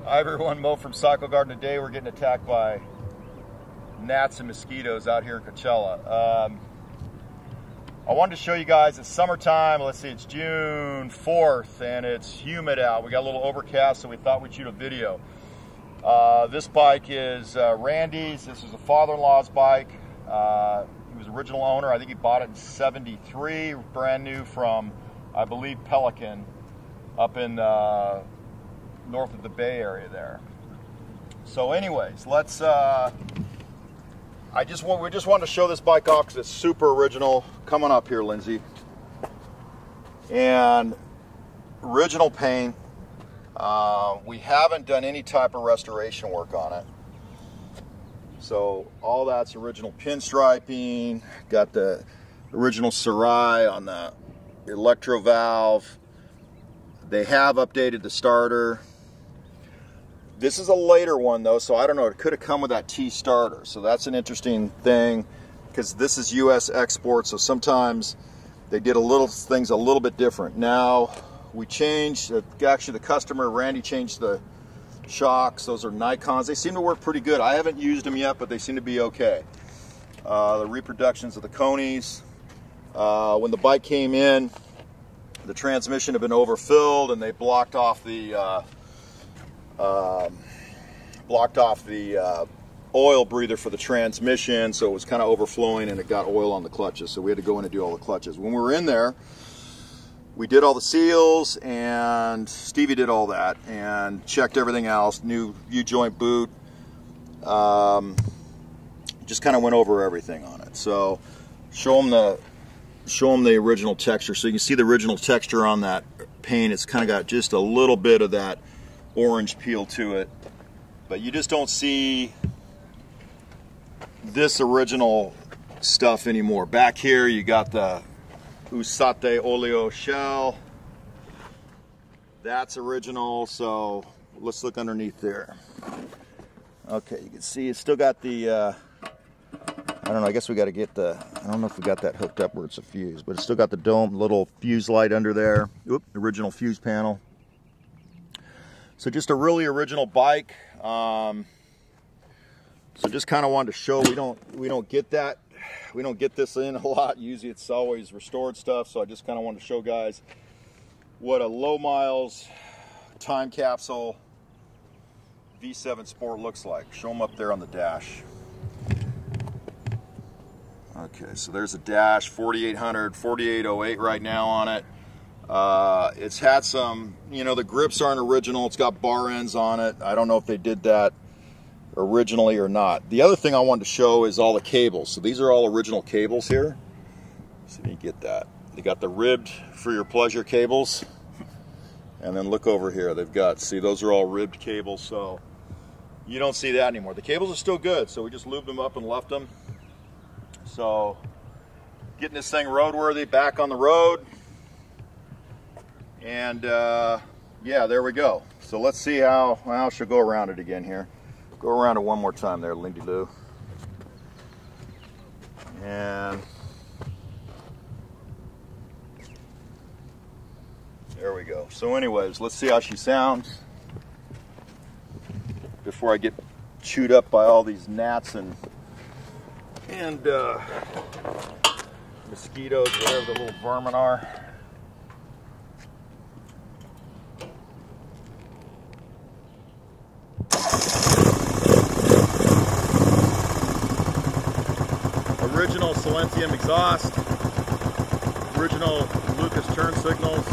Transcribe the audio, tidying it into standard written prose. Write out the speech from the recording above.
Hi everyone, Mo from Cycle Garden. Today we're getting attacked by gnats and mosquitoes out here in Coachella. I wanted to show you guys it's summertime. Let's see, it's June 4th and it's humid out. We got a little overcast, so we thought we'd shoot a video. This bike is Randy's. This is a father-in-law's bike. He was original owner. I think he bought it in '73, brand new from, I believe, Pelican up in north of the Bay Area there. So anyways, let's we just wanted to show this bike off because it's super original. Coming up here, Lindsay, and original paint. We haven't done any type of restoration work on it, so all that's original pinstriping. Got the original Sarai on the electro valve. They have updated the starter. This is a later one though, so I don't know, it could have come with that T starter. So that's an interesting thing, because this is US export, so sometimes they did things a little bit different. Now we changed, actually the customer, Randy, changed the shocks. Those are Nikons. They seem to work pretty good. I haven't used them yet, but they seem to be okay. The reproductions of the Conies. When the bike came in, the transmission had been overfilled and they blocked off the oil breather for the transmission, so it was kind of overflowing and it got oil on the clutches, so we had to go in and do all the clutches. When we were in there, we did all the seals and Stevie did all that and checked everything else, new U-joint boot, just kind of went over everything on it. So show them the original texture. So you can see the original texture on that paint. It's kind of got just a little bit of that orange peel to it, but you just don't see this original stuff anymore. Back here you got the Usate Oleo shell. That's original. So let's look underneath there. Okay, you can see it's still got the I don't know, I guess we got to get the, I don't know if we got that hooked up where it's a fuse, but it's still got the dome, little fuse light under there. Oop, original fuse panel. So just a really original bike. So just kind of wanted to show we don't get that. We don't get this in a lot. Usually it's always restored stuff. So I just kind of wanted to show guys what a low miles time capsule V7Sport looks like. Show them up there on the dash. Okay, so there's a dash, 4800, 4808 right now on it. It's had some, you know, the grips aren't original. It's got bar ends on it. I don't know if they did that originally or not. The other thing I wanted to show is all the cables. So these are all original cables here. So you get that. They got the ribbed for your pleasure cables. And then look over here. They've got, see, those are all ribbed cables. So you don't see that anymore. The cables are still good. So we just lubed them up and left them. So getting this thing roadworthy, back on the road. And yeah, there we go. So let's see how she'll go around it again here. Go around it one more time there, Lindy Lou. And there we go. So anyways, let's see how she sounds before I get chewed up by all these gnats and mosquitoes, whatever the little vermin are. Original Silentium exhaust, original Lucas turn signals.